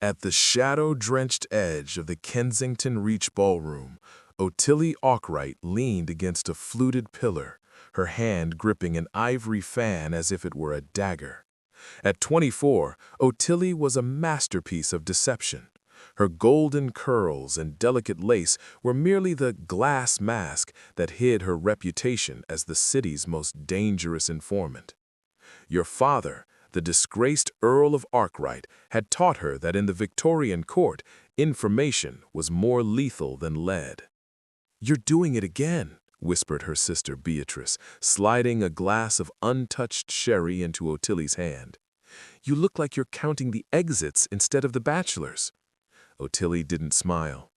At the shadow-drenched edge of the Kensington Reach Ballroom, Ottilie Arkwright leaned against a fluted pillar, her hand gripping an ivory fan as if it were a dagger. At 24, Ottilie was a masterpiece of deception. Her golden curls and delicate lace were merely the glass mask that hid her reputation as the city's most dangerous informant. Your father, the disgraced Earl of Arkwright, had taught her that in the Victorian court, information was more lethal than lead. "You're doing it again," whispered her sister Beatrice, sliding a glass of untouched sherry into Ottilie's hand. "You look like you're counting the exits instead of the bachelors." Ottilie didn't smile.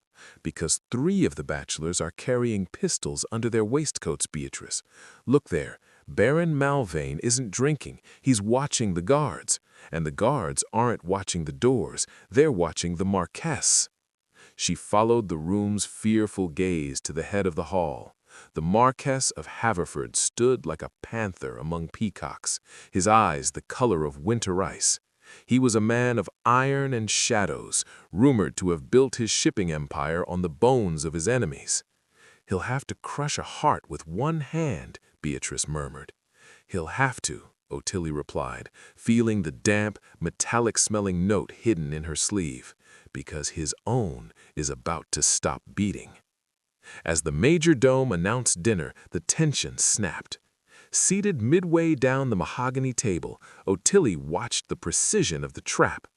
"Because 3 of the bachelors are carrying pistols under their waistcoats, Beatrice. Look there. Baron Malvain isn't drinking, he's watching the guards. And the guards aren't watching the doors, they're watching the Marquess." She followed the room's fearful gaze to the head of the hall. The Marquess of Haverford stood like a panther among peacocks, his eyes the color of winter ice. He was a man of iron and shadows, rumored to have built his shipping empire on the bones of his enemies. "He'll have to crush a heart with one hand," Beatrice murmured. "He'll have to," Ottilie replied, feeling the damp, metallic-smelling note hidden in her sleeve, "because his own is about to stop beating." As the major domo announced dinner, the tension snapped. Seated midway down the mahogany table, Ottilie watched the precision of the trap.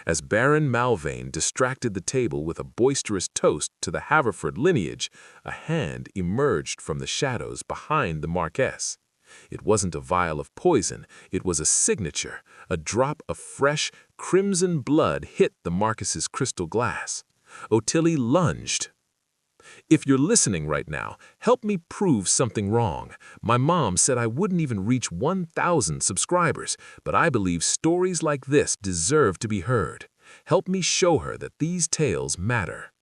As Baron Malvain distracted the table with a boisterous toast to the Haverford lineage, a hand emerged from the shadows behind the Marquess. It wasn't a vial of poison, it was a signature. A drop of fresh, crimson blood hit the Marquess's crystal glass. Ottilie lunged. "If you're listening right now, help me prove something wrong. My mom said I wouldn't even reach 1,000 subscribers, but I believe stories like this deserve to be heard. Help me show her that these tales matter."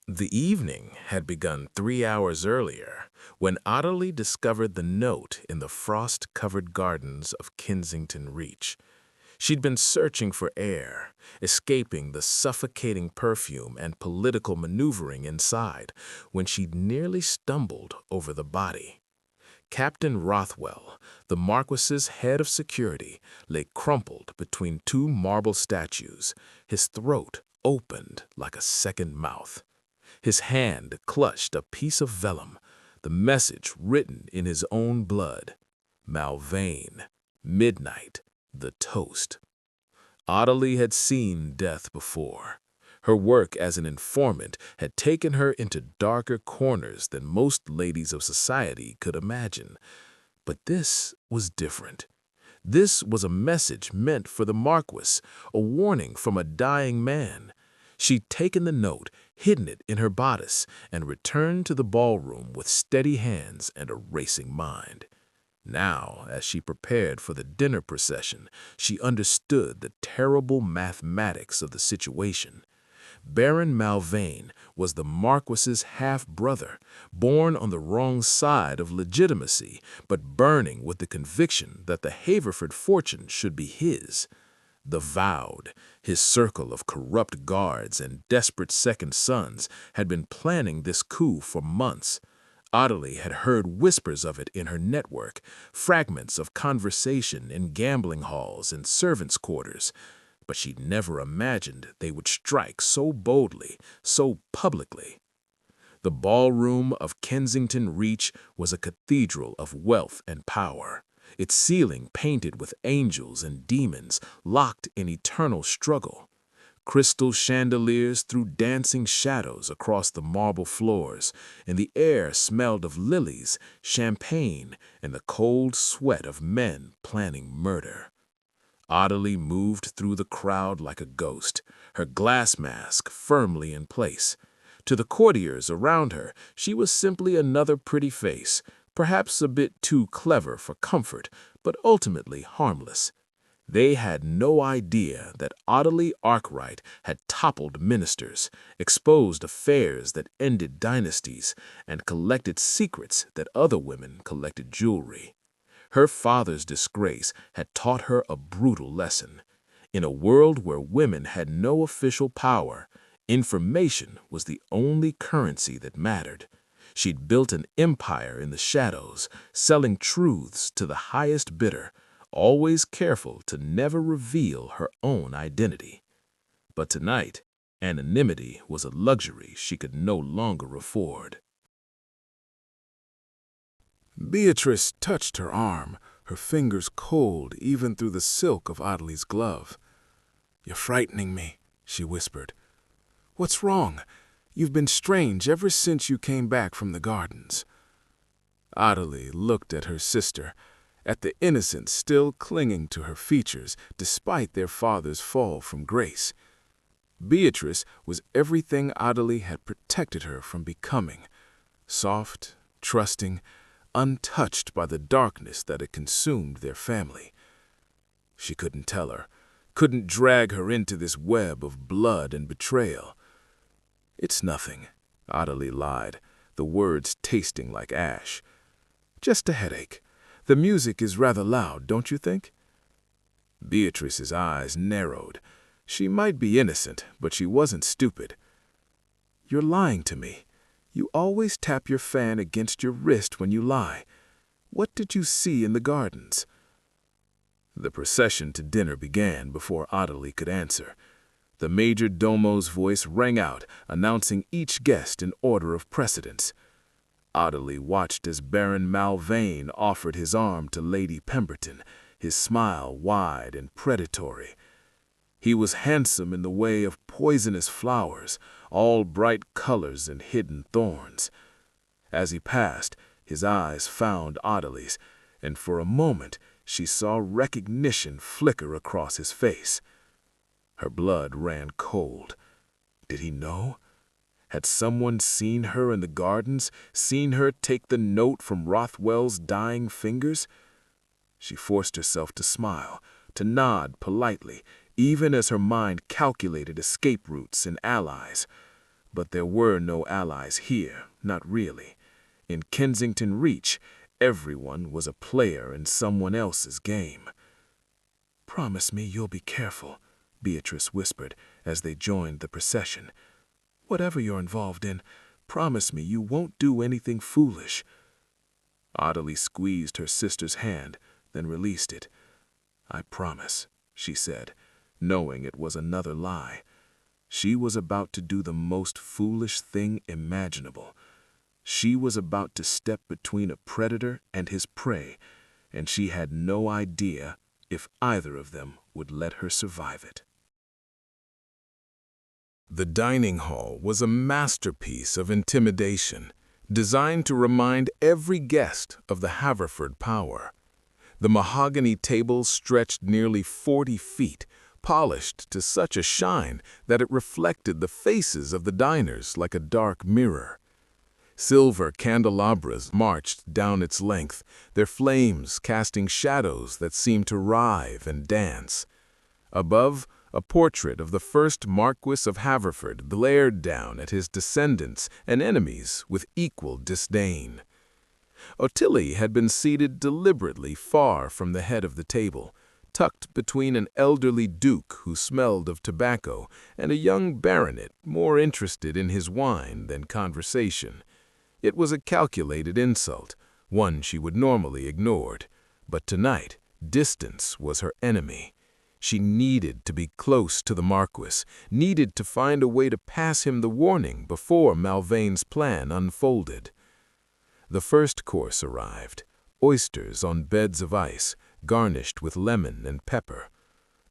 The evening had begun 3 hours earlier, when Ottilie discovered the note in the frost-covered gardens of Kensington Reach. She'd been searching for air, escaping the suffocating perfume and political maneuvering inside, when she'd nearly stumbled over the body. Captain Rothwell, the Marquess's head of security, lay crumpled between 2 marble statues, his throat opened like a second mouth. His hand clutched a piece of vellum, the message written in his own blood: "Malvain, midnight, the toast." Ottilie had seen death before. Her work as an informant had taken her into darker corners than most ladies of society could imagine. But this was different. This was a message meant for the Marquess, a warning from a dying man. She'd taken the note, hidden it in her bodice, and returned to the ballroom with steady hands and a racing mind. Now, as she prepared for the dinner procession, she understood the terrible mathematics of the situation. Baron Malvain was the Marquess's half-brother, born on the wrong side of legitimacy, but burning with the conviction that the Haverford fortune should be his. The Vowed, his circle of corrupt guards and desperate second sons, had been planning this coup for months. Ottilie had heard whispers of it in her network, fragments of conversation in gambling halls and servants' quarters, but she'd never imagined they would strike so boldly, so publicly. The ballroom of Kensington Reach was a cathedral of wealth and power, its ceiling painted with angels and demons locked in eternal struggle. Crystal chandeliers threw dancing shadows across the marble floors, and the air smelled of lilies, champagne, and the cold sweat of men planning murder. Ottilie moved through the crowd like a ghost, her glass mask firmly in place. To the courtiers around her, she was simply another pretty face, perhaps a bit too clever for comfort, but ultimately harmless. They had no idea that Ottilie Arkwright had toppled ministers, exposed affairs that ended dynasties, and collected secrets that other women collected jewelry. Her father's disgrace had taught her a brutal lesson. In a world where women had no official power, information was the only currency that mattered. She'd built an empire in the shadows, selling truths to the highest bidder, always careful to never reveal her own identity. But tonight, anonymity was a luxury she could no longer afford. Beatrice touched her arm, her fingers cold even through the silk of Ottilie's glove. "You're frightening me," she whispered. "What's wrong? You've been strange ever since you came back from the gardens." Ottilie looked at her sister, at the innocence still clinging to her features despite their father's fall from grace. Beatrice was everything Ottilie had protected her from becoming: soft, trusting, untouched by the darkness that had consumed their family. She couldn't tell her, couldn't drag her into this web of blood and betrayal. "It's nothing," Ottilie lied, the words tasting like ash. "Just a headache. The music is rather loud, don't you think?" Beatrice's eyes narrowed. She might be innocent, but she wasn't stupid. "You're lying to me. You always tap your fan against your wrist when you lie. What did you see in the gardens?" The procession to dinner began before Ottilie could answer. The major domo's voice rang out, announcing each guest in order of precedence. Ottilie watched as Baron Malvain offered his arm to Lady Pemberton, his smile wide and predatory. He was handsome in the way of poisonous flowers, all bright colors and hidden thorns. As he passed, his eyes found Ottilie's, and for a moment she saw recognition flicker across his face. Her blood ran cold. Did he know? Had someone seen her in the gardens, seen her take the note from Rothwell's dying fingers? She forced herself to smile, to nod politely, even as her mind calculated escape routes and allies. But there were no allies here, not really. In Kensington Reach, everyone was a player in someone else's game. "Promise me you'll be careful," Beatrice whispered as they joined the procession. "Whatever you're involved in, promise me you won't do anything foolish." Ottilie squeezed her sister's hand, then released it. "I promise," she said, knowing it was another lie. She was about to do the most foolish thing imaginable. She was about to step between a predator and his prey, and she had no idea if either of them would let her survive it. The dining hall was a masterpiece of intimidation, designed to remind every guest of the Haverford power. The mahogany tables stretched nearly 40 feet, polished to such a shine that it reflected the faces of the diners like a dark mirror. Silver candelabras marched down its length, their flames casting shadows that seemed to writhe and dance. Above, a portrait of the first Marquess of Haverford glared down at his descendants and enemies with equal disdain. Ottilie had been seated deliberately far from the head of the table, tucked between an elderly duke who smelled of tobacco and a young baronet more interested in his wine than conversation. It was a calculated insult, one she would normally ignored, but tonight distance was her enemy. She needed to be close to the Marquis, needed to find a way to pass him the warning before Malvain's plan unfolded. The first course arrived, oysters on beds of ice, garnished with lemon and pepper.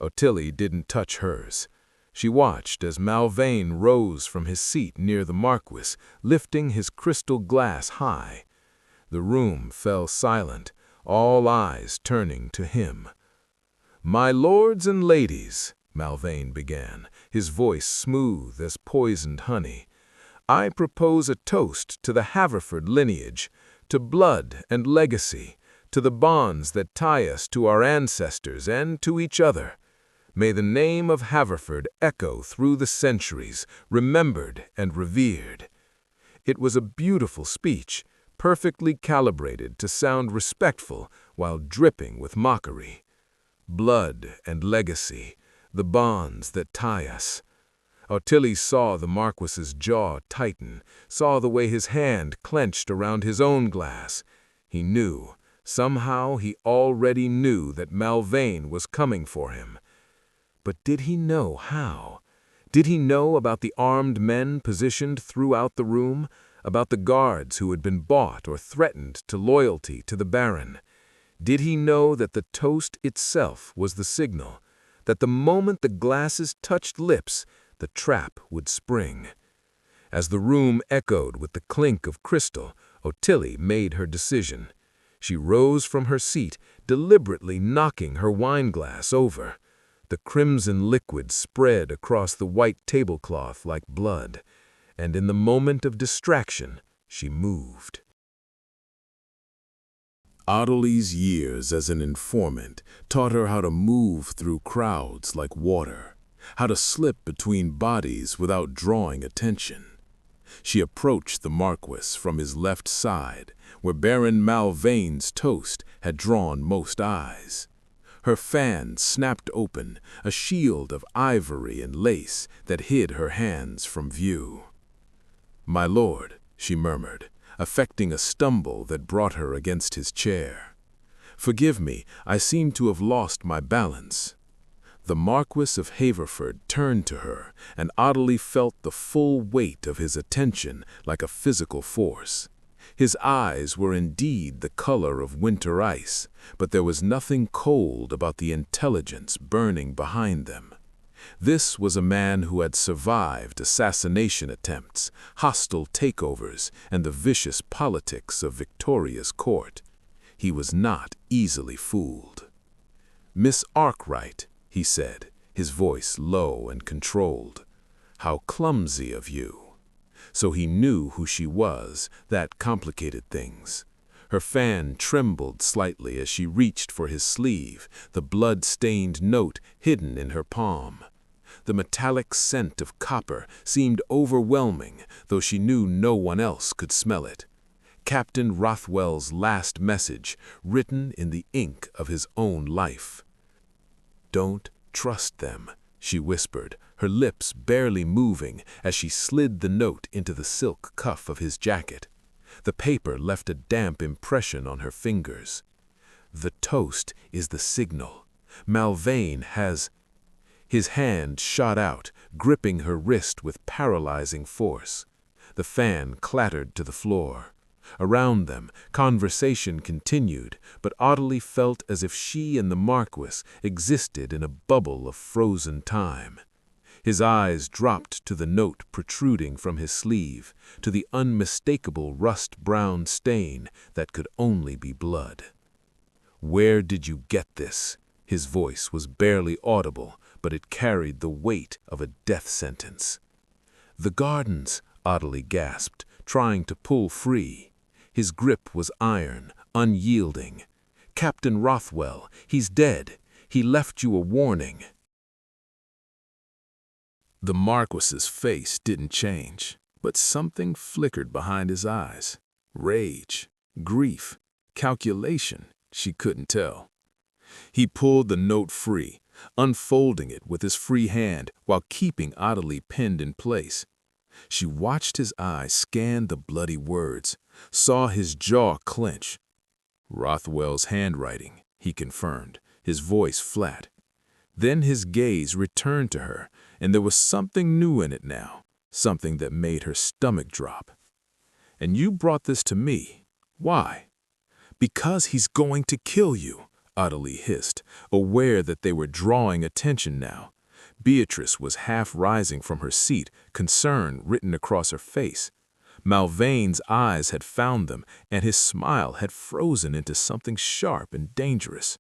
Ottilie didn't touch hers. She watched as Malvain rose from his seat near the Marquis, lifting his crystal glass high. The room fell silent, all eyes turning to him. "My lords and ladies," Malvain began, his voice smooth as poisoned honey, "I propose a toast to the Haverford lineage, to blood and legacy, to the bonds that tie us to our ancestors and to each other. May the name of Haverford echo through the centuries, remembered and revered." It was a beautiful speech, perfectly calibrated to sound respectful while dripping with mockery. Blood and legacy, the bonds that tie us. Ottilie saw the Marquess's jaw tighten, saw the way his hand clenched around his own glass. He knew, somehow he already knew that Malvain was coming for him. But did he know how? Did he know about the armed men positioned throughout the room, about the guards who had been bought or threatened to loyalty to the Baron? Did he know that the toast itself was the signal, that the moment the glasses touched lips, the trap would spring? As the room echoed with the clink of crystal, Ottilie made her decision. She rose from her seat, deliberately knocking her wineglass over. The crimson liquid spread across the white tablecloth like blood, and in the moment of distraction, she moved. Ottilie's years as an informant taught her how to move through crowds like water, how to slip between bodies without drawing attention. She approached the Marquess from his left side, where Baron Malvain's toast had drawn most eyes. Her fan snapped open, a shield of ivory and lace that hid her hands from view. "My lord," she murmured, affecting a stumble that brought her against his chair. "Forgive me, I seem to have lost my balance." The Marquess of Haverford turned to her, and Ottilie felt the full weight of his attention like a physical force. His eyes were indeed the color of winter ice, but there was nothing cold about the intelligence burning behind them. This was a man who had survived assassination attempts, hostile takeovers, and the vicious politics of Victoria's court. He was not easily fooled. "Miss Arkwright," he said, his voice low and controlled. "How clumsy of you." So he knew who she was, that complicated things. Her fan trembled slightly as she reached for his sleeve, the blood-stained note hidden in her palm. The metallic scent of copper seemed overwhelming, though she knew no one else could smell it. Captain Rothwell's last message, written in the ink of his own life. "Don't trust them," she whispered, her lips barely moving as she slid the note into the silk cuff of his jacket. The paper left a damp impression on her fingers. "The toast is the signal. Malvain has—" His hand shot out, gripping her wrist with paralyzing force. The fan clattered to the floor. Around them, conversation continued, but Ottilie felt as if she and the Marquess existed in a bubble of frozen time. His eyes dropped to the note protruding from his sleeve, to the unmistakable rust-brown stain that could only be blood. "Where did you get this?" His voice was barely audible, but it carried the weight of a death sentence. "The gardens," Ottilie gasped, trying to pull free. His grip was iron, unyielding. "Captain Rothwell, he's dead. He left you a warning." The Marquess's face didn't change, but something flickered behind his eyes. Rage, grief, calculation, she couldn't tell. He pulled the note free, unfolding it with his free hand while keeping Ottilie pinned in place. She watched his eyes scan the bloody words, saw his jaw clench. "Rothwell's handwriting," he confirmed, his voice flat. Then his gaze returned to her, and there was something new in it now, something that made her stomach drop. "And you brought this to me. Why?" "Because he's going to kill you," Ottilie hissed, aware that they were drawing attention now. Beatrice was half rising from her seat, concern written across her face. Malvain's eyes had found them, and his smile had frozen into something sharp and dangerous.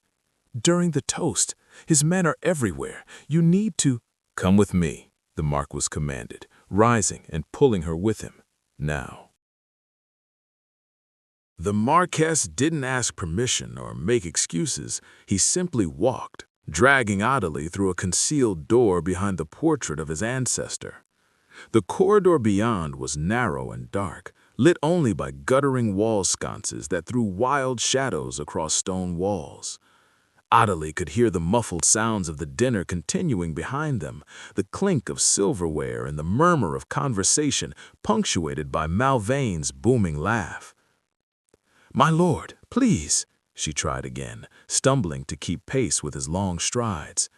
"During the toast, his men are everywhere. You need to—" "Come with me," the Marquess commanded, rising and pulling her with him. "Now." The Marquess didn't ask permission or make excuses. He simply walked, dragging Ottilie through a concealed door behind the portrait of his ancestor. The corridor beyond was narrow and dark, lit only by guttering wall sconces that threw wild shadows across stone walls. Ottilie could hear the muffled sounds of the dinner continuing behind them, the clink of silverware and the murmur of conversation punctuated by Malvain's booming laugh. "My lord, please," she tried again, stumbling to keep pace with his long strides.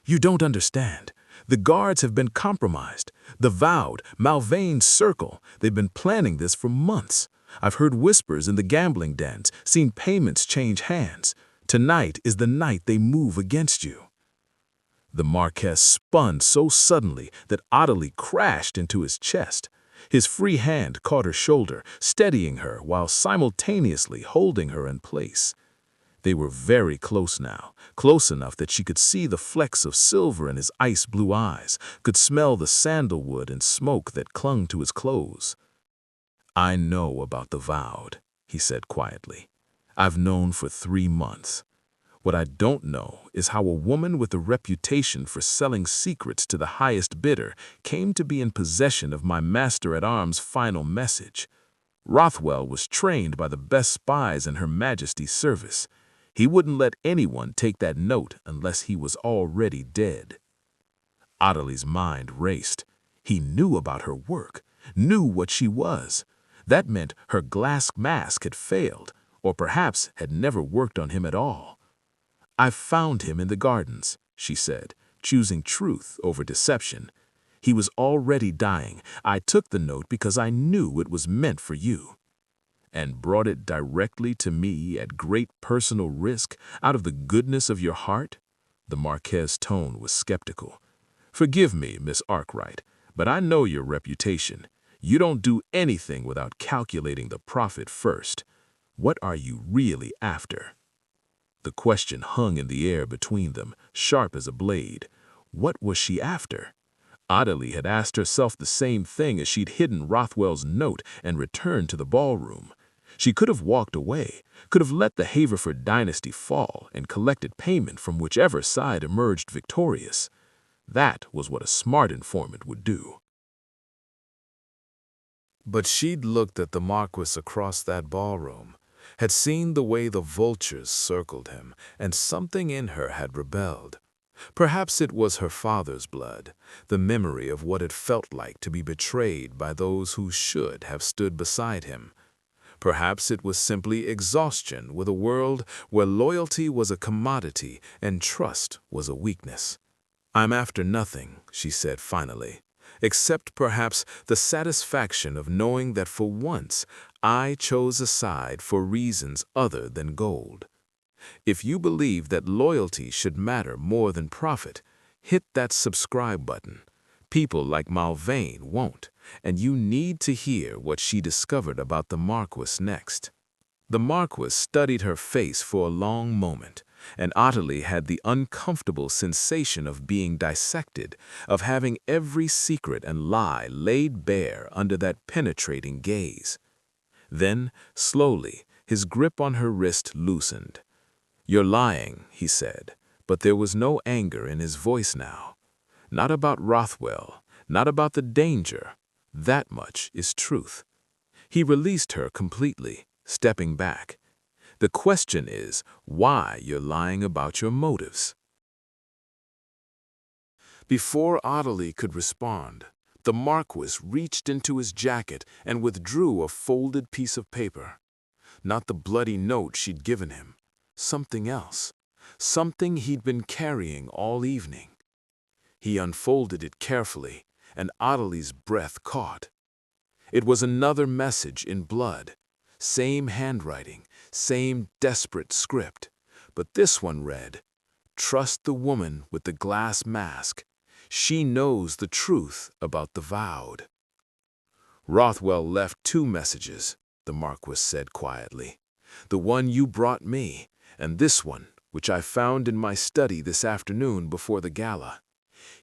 "You don't understand. The guards have been compromised. The vowed, Malvain's circle, they've been planning this for months. I've heard whispers in the gambling dens, seen payments change hands. Tonight is the night they move against you." The Marquess spun so suddenly that Ottilie crashed into his chest. His free hand caught her shoulder, steadying her while simultaneously holding her in place. They were very close now, close enough that she could see the flecks of silver in his ice-blue eyes, could smell the sandalwood and smoke that clung to his clothes. "I know about the vowed," he said quietly. "I've known for 3 months. What I don't know is how a woman with a reputation for selling secrets to the highest bidder came to be in possession of my master-at-arms' final message. Rothwell was trained by the best spies in Her Majesty's service. He wouldn't let anyone take that note unless he was already dead." Ottilie's mind raced. He knew about her work, knew what she was. That meant her glass mask had failed, or perhaps had never worked on him at all. "I found him in the gardens," she said, choosing truth over deception. "He was already dying. I took the note because I knew it was meant for you." "And brought it directly to me at great personal risk, out of the goodness of your heart?" The Marquess's tone was skeptical. "Forgive me, Miss Arkwright, but I know your reputation. You don't do anything without calculating the profit first. What are you really after?" The question hung in the air between them, sharp as a blade. What was she after? Ottilie had asked herself the same thing as she'd hidden Rothwell's note and returned to the ballroom. She could have walked away, could have let the Haverford dynasty fall and collected payment from whichever side emerged victorious. That was what a smart informant would do. But she'd looked at the Marquess across that ballroom, had seen the way the vultures circled him, and something in her had rebelled. Perhaps it was her father's blood, the memory of what it felt like to be betrayed by those who should have stood beside him. Perhaps it was simply exhaustion with a world where loyalty was a commodity and trust was a weakness. "I'm after nothing," she said finally, "except perhaps the satisfaction of knowing that for once I chose a side for reasons other than gold. If you believe that loyalty should matter more than profit, hit that subscribe button. People like Malvain won't, and you need to hear what she discovered about the Marquess next." The Marquess studied her face for a long moment, and Ottilie had the uncomfortable sensation of being dissected, of having every secret and lie laid bare under that penetrating gaze. Then, slowly, his grip on her wrist loosened. "You're lying," he said, but there was no anger in his voice now. "Not about Rothwell, not about the danger. That much is truth." He released her completely, stepping back. "The question is why you're lying about your motives." Before Ottilie could respond, the Marquess reached into his jacket and withdrew a folded piece of paper. Not the bloody note she'd given him. Something else. Something he'd been carrying all evening. He unfolded it carefully, and Ottilie's breath caught. It was another message in blood. Same handwriting, same desperate script. But this one read, "Trust the woman with the glass mask. She knows the truth about the vowed." "Rothwell left 2 messages," the Marquess said quietly. "The one you brought me, and this one, which I found in my study this afternoon before the gala.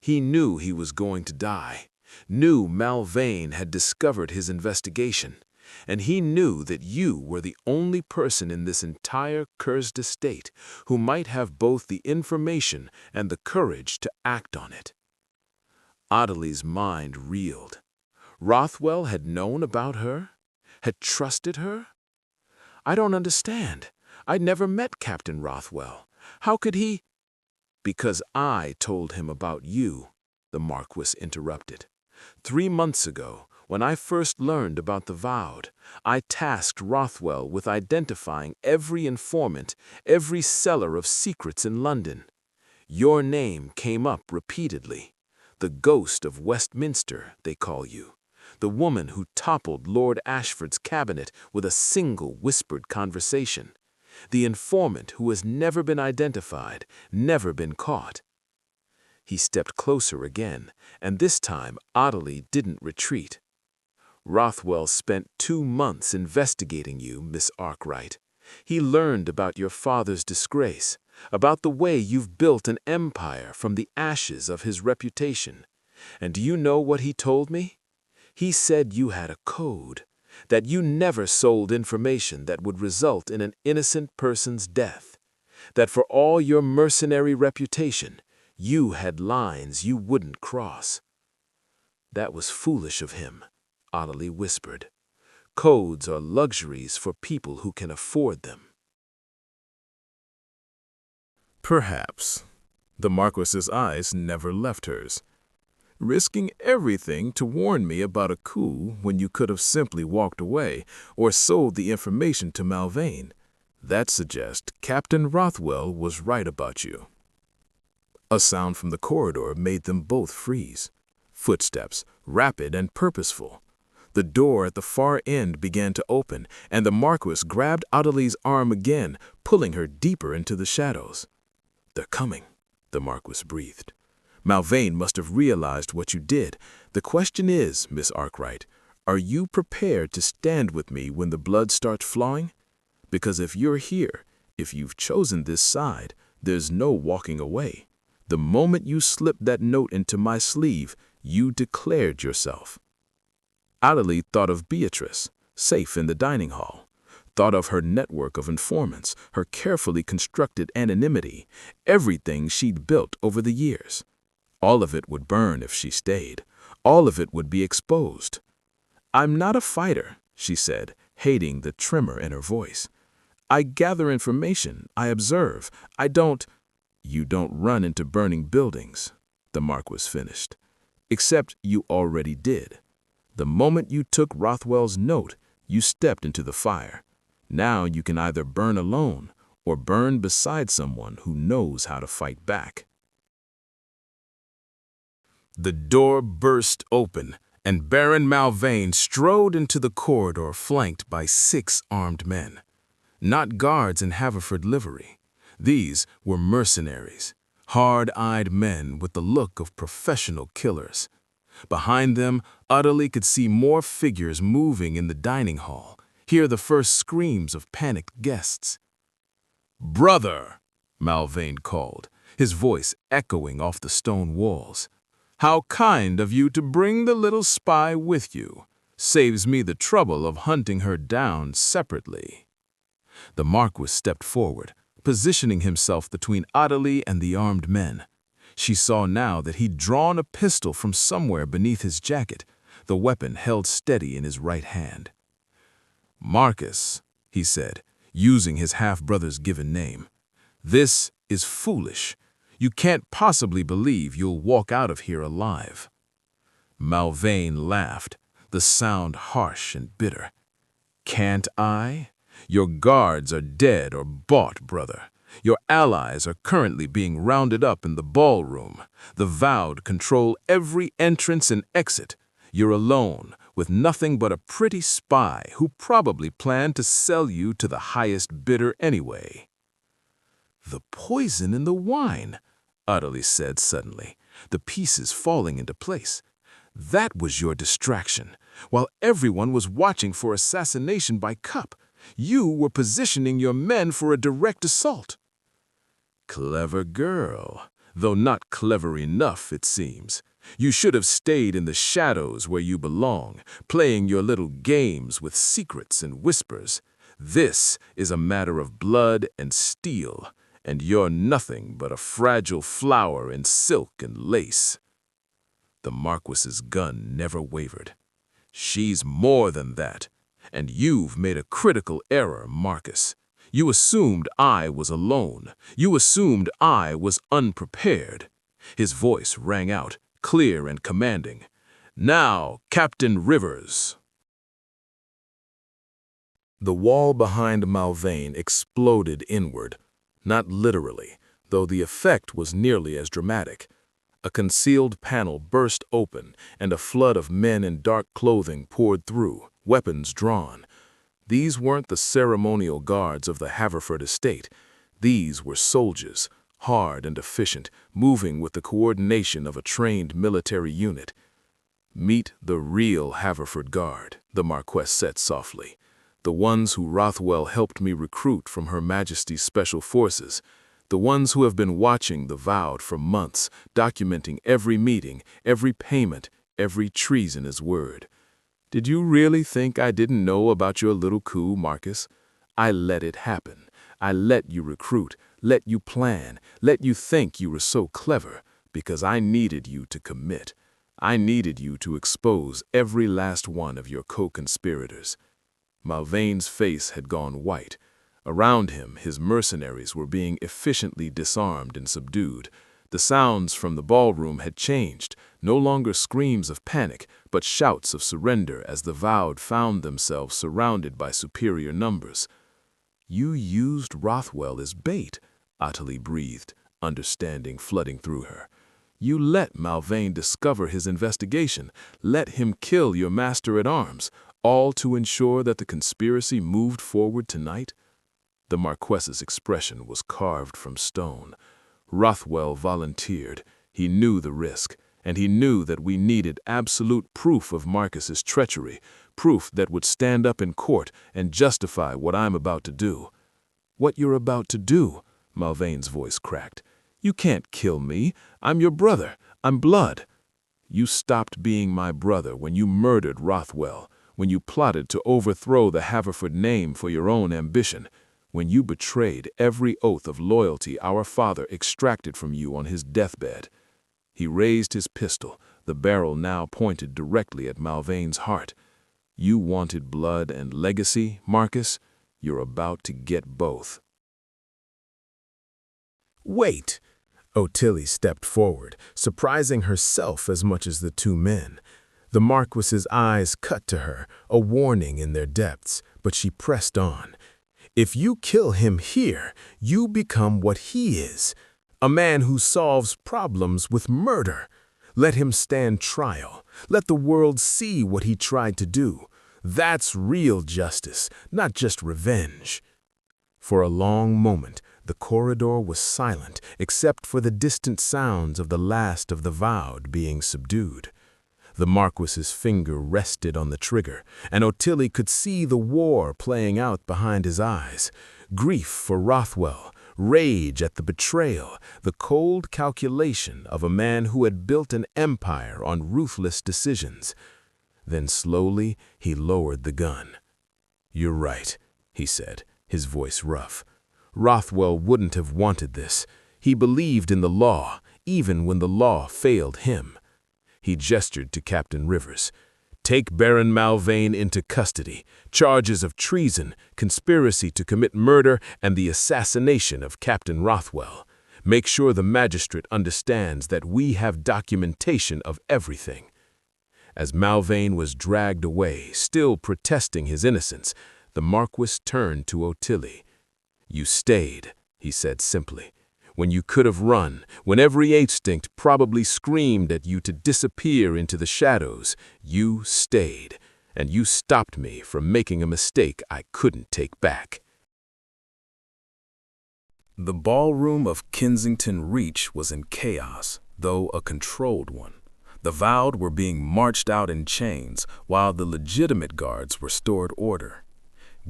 He knew he was going to die, knew Malvain had discovered his investigation, and he knew that you were the only person in this entire cursed estate who might have both the information and the courage to act on it." Ottilie's mind reeled. Rothwell had known about her? Had trusted her? "I don't understand. I'd never met Captain Rothwell. How could he? Because I told him about you, the Marquess interrupted. 3 months ago, when I first learned about the Vowed, I tasked Rothwell with identifying every informant, every seller of secrets in London. Your name came up repeatedly. The ghost of Westminster, they call you. The woman who toppled Lord Ashford's cabinet with a single whispered conversation. The informant who has never been identified, never been caught. He stepped closer again, and this time Ottilie didn't retreat. Rothwell spent 2 months investigating you, Miss Arkwright. He learned about your father's disgrace, about the way you've built an empire from the ashes of his reputation. And do you know what he told me? He said you had a code, that you never sold information that would result in an innocent person's death, that for all your mercenary reputation, you had lines you wouldn't cross. That was foolish of him, Ottilie whispered. Codes are luxuries for people who can afford them. Perhaps. The Marquess's eyes never left hers. Risking everything to warn me about a coup when you could have simply walked away or sold the information to Malvain. That suggests Captain Rothwell was right about you. A sound from the corridor made them both freeze. Footsteps, rapid and purposeful. The door at the far end began to open, and the Marquess grabbed Ottilie's arm again, pulling her deeper into the shadows. "They're coming," the Marquess breathed. "Malvain must have realized what you did. The question is, Miss Arkwright, are you prepared to stand with me when the blood starts flowing? Because if you're here, if you've chosen this side, there's no walking away. The moment you slipped that note into my sleeve, you declared yourself." Ottilie thought of Beatrice, safe in the dining hall. Thought of her network of informants, her carefully constructed anonymity, everything she'd built over the years. All of it would burn if she stayed. All of it would be exposed. "I'm not a fighter," she said, hating the tremor in her voice. "I gather information, I observe. I don't—" "You don't run into burning buildings," the Marquess finished. "Except you already did. The moment you took Rothwell's note, you stepped into the fire. Now you can either burn alone or burn beside someone who knows how to fight back." The door burst open, and Baron Malvain strode into the corridor flanked by 6 armed men. Not guards in Haverford livery. These were mercenaries, hard-eyed men with the look of professional killers. Behind them, Ottilie could see more figures moving in the dining hall, hear the first screams of panicked guests. "Brother," Malvain called, his voice echoing off the stone walls. "How kind of you to bring the little spy with you. Saves me the trouble of hunting her down separately." The Marquis stepped forward, positioning himself between Ottilie and the armed men. She saw now that he'd drawn a pistol from somewhere beneath his jacket, the weapon held steady in his right hand. "Marquess," he said, using his half-brother's given name, "this is foolish. You can't possibly believe you'll walk out of here alive." Malvain laughed, the sound harsh and bitter. "Can't I? Your guards are dead or bought, brother. Your allies are currently being rounded up in the ballroom. The Vowed control every entrance and exit. You're alone, with nothing but a pretty spy who probably planned to sell you to the highest bidder anyway." "The poison in the wine," Ottilie said suddenly, the pieces falling into place. "That was your distraction. While everyone was watching for assassination by Coup, you were positioning your men for a direct assault." "Clever girl, though not clever enough, it seems. You should have stayed in the shadows where you belong, playing your little games with secrets and whispers. This is a matter of blood and steel, and you're nothing but a fragile flower in silk and lace." The Marquis's gun never wavered. "She's more than that, and you've made a critical error, Marquess. You assumed I was alone. You assumed I was unprepared." His voice rang out, clear and commanding. "Now, Captain Rivers." The wall behind Malvain exploded inward, not literally, though the effect was nearly as dramatic. A concealed panel burst open, and a flood of men in dark clothing poured through, weapons drawn. These weren't the ceremonial guards of the Haverford estate. These were soldiers, hard and efficient, moving with the coordination of a trained military unit. "Meet the real Haverford Guard," the Marquess said softly. "The ones who Rothwell helped me recruit from Her Majesty's Special Forces. The ones who have been watching the Vowed for months, documenting every meeting, every payment, every treasonous word. Did you really think I didn't know about your little coup, Marcus? I let it happen. I let you recruit, let you plan, let you think you were so clever, because I needed you to commit. I needed you to expose every last one of your co-conspirators." Malvain's face had gone white. Around him, his mercenaries were being efficiently disarmed and subdued. The sounds from the ballroom had changed, no longer screams of panic, but shouts of surrender as the Vowed found themselves surrounded by superior numbers. "You used Rothwell as bait," Ottilie breathed, understanding flooding through her. "You let Malvain discover his investigation, let him kill your master-at-arms, all to ensure that the conspiracy moved forward tonight?" The Marquess's expression was carved from stone. "Rothwell volunteered. He knew the risk, and he knew that we needed absolute proof of Marcus's treachery, proof that would stand up in court and justify what I'm about to do." "What you're about to do?" Malvain's voice cracked. "You can't kill me. I'm your brother. I'm blood." "You stopped being my brother when you murdered Rothwell, when you plotted to overthrow the Haverford name for your own ambition, when you betrayed every oath of loyalty our father extracted from you on his deathbed." He raised his pistol, the barrel now pointed directly at Malvain's heart. "You wanted blood and legacy, Marcus? You're about to get both." "Wait!" Ottilie stepped forward, surprising herself as much as the two men. The Marquess's eyes cut to her, a warning in their depths, but she pressed on. "If you kill him here, you become what he is, a man who solves problems with murder. Let him stand trial. Let the world see what he tried to do. That's real justice, not just revenge." For a long moment, the corridor was silent except for the distant sounds of the last of the Vowed being subdued. The Marquess's finger rested on the trigger, and Ottilie could see the war playing out behind his eyes. Grief for Rothwell, rage at the betrayal, the cold calculation of a man who had built an empire on ruthless decisions. Then slowly he lowered the gun. "You're right," he said, his voice rough. "Rothwell wouldn't have wanted this. He believed in the law, even when the law failed him." He gestured to Captain Rivers. "Take Baron Malvain into custody. Charges of treason, conspiracy to commit murder, and the assassination of Captain Rothwell. Make sure the magistrate understands that we have documentation of everything." As Malvain was dragged away, still protesting his innocence, the Marquess turned to Ottilie. "You stayed," he said simply. "When you could have run, when every instinct probably screamed at you to disappear into the shadows, you stayed, and you stopped me from making a mistake I couldn't take back." The ballroom of Kensington Reach was in chaos, though a controlled one. The Vowed were being marched out in chains, while the legitimate guards restored order.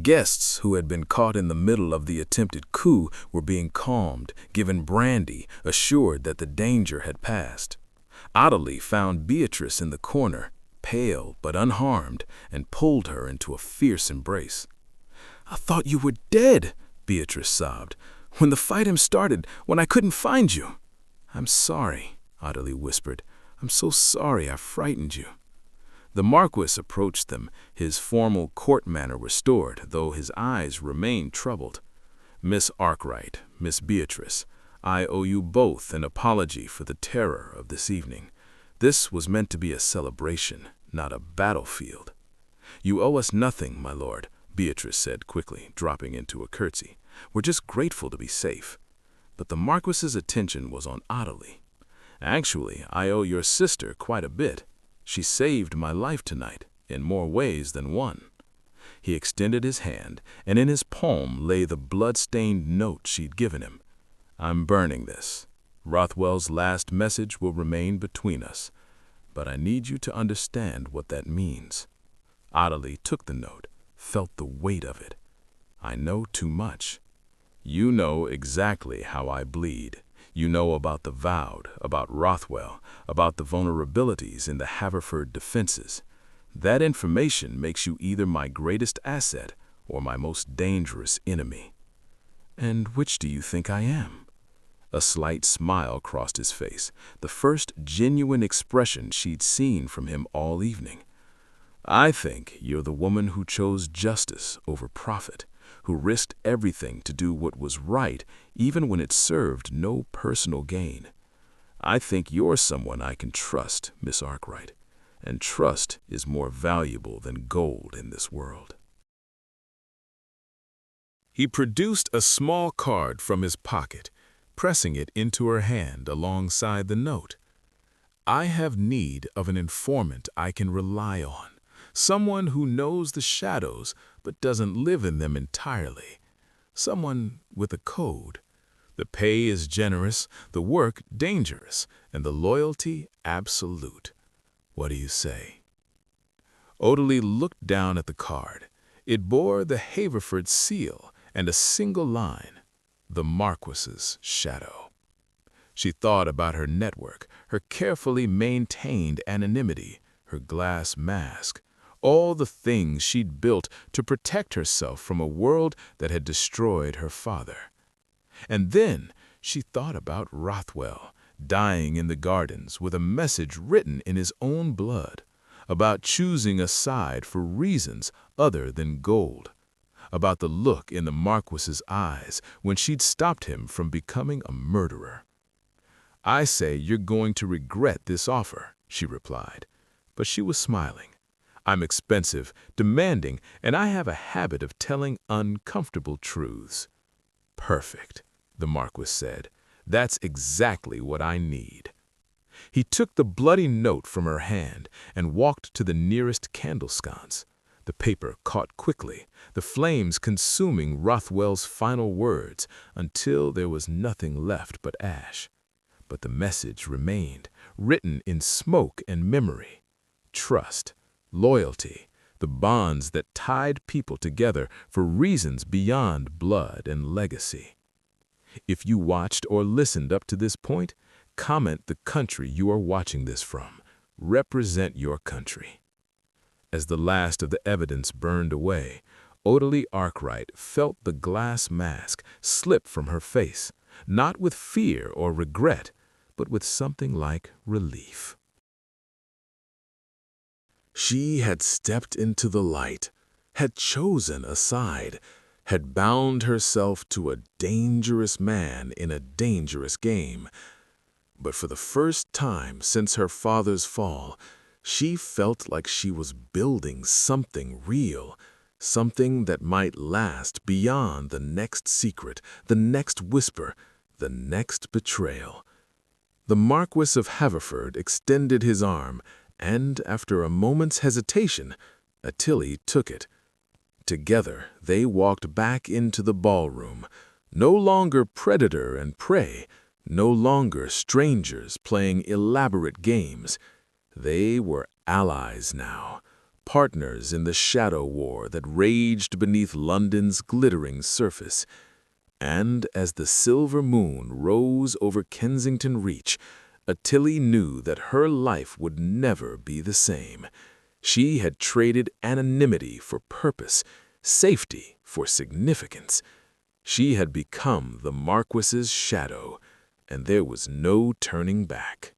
Guests who had been caught in the middle of the attempted coup were being calmed, given brandy, assured that the danger had passed. Ottilie found Beatrice in the corner, pale but unharmed, and pulled her into a fierce embrace. "I thought you were dead," Beatrice sobbed. "When the fight started, when I couldn't find you." "I'm sorry," Ottilie whispered. "I'm so sorry I frightened you." The Marquess approached them, his formal court manner restored, though his eyes remained troubled. Miss Arkwright, Miss Beatrice, I owe you both an apology for the terror of this evening. This was meant to be a celebration, not a battlefield. You owe us nothing, my lord, Beatrice said quickly, dropping into a curtsy. We're just grateful to be safe. But the Marquess's attention was on Ottilie. Actually, I owe your sister quite a bit. She saved my life tonight, in more ways than one. He extended his hand, and in his palm lay the blood-stained note she'd given him. I'm burning this. Rothwell's last message will remain between us, but I need you to understand what that means. Ottilie took the note, felt the weight of it. I know too much. You know exactly how I bleed. You know about the Vowed, about Rothwell, about the vulnerabilities in the Haverford defenses. That information makes you either my greatest asset or my most dangerous enemy. And which do you think I am? A slight smile crossed his face, the first genuine expression she'd seen from him all evening. I think you're the woman who chose justice over profit, who risked everything to do what was right even when it served no personal gain. I think you're someone I can trust, Miss Arkwright, and trust is more valuable than gold in this world. He produced a small card from his pocket, pressing it into her hand alongside the note. I have need of an informant I can rely on, someone who knows the shadows but doesn't live in them entirely, someone with a code. The pay is generous, the work dangerous, and the loyalty absolute. What do you say? Ottilie looked down at the card. It bore the Haverford seal and a single line, the Marquess's shadow. She thought about her network, her carefully maintained anonymity, her glass mask, all the things she'd built to protect herself from a world that had destroyed her father. And then she thought about Rothwell, dying in the gardens with a message written in his own blood, about choosing a side for reasons other than gold, about the look in the Marquess's eyes when she'd stopped him from becoming a murderer. I say you're going to regret this offer, she replied, but she was smiling. I'm expensive, demanding, and I have a habit of telling uncomfortable truths. Perfect, the Marquess said. That's exactly what I need. He took the bloody note from her hand and walked to the nearest candle sconce. The paper caught quickly, the flames consuming Rothwell's final words until there was nothing left but ash. But the message remained, written in smoke and memory. Trust, loyalty, the bonds that tied people together for reasons beyond blood and legacy. If you watched or listened up to this point, comment the country you are watching this from. Represent your country. As the last of the evidence burned away, Ottilie Arkwright felt the glass mask slip from her face, not with fear or regret, but with something like relief. She had stepped into the light, had chosen a side, had bound herself to a dangerous man in a dangerous game. But for the first time since her father's fall, she felt like she was building something real, something that might last beyond the next secret, the next whisper, the next betrayal. The Marquess of Haverford extended his arm, and after a moment's hesitation, Ottilie took it. Together, they walked back into the ballroom, no longer predator and prey, no longer strangers playing elaborate games. They were allies now, partners in the shadow war that raged beneath London's glittering surface. And as the silver moon rose over Kensington Reach, Ottilie knew that her life would never be the same. She had traded anonymity for purpose, safety for significance. She had become the Marquess's shadow, and there was no turning back.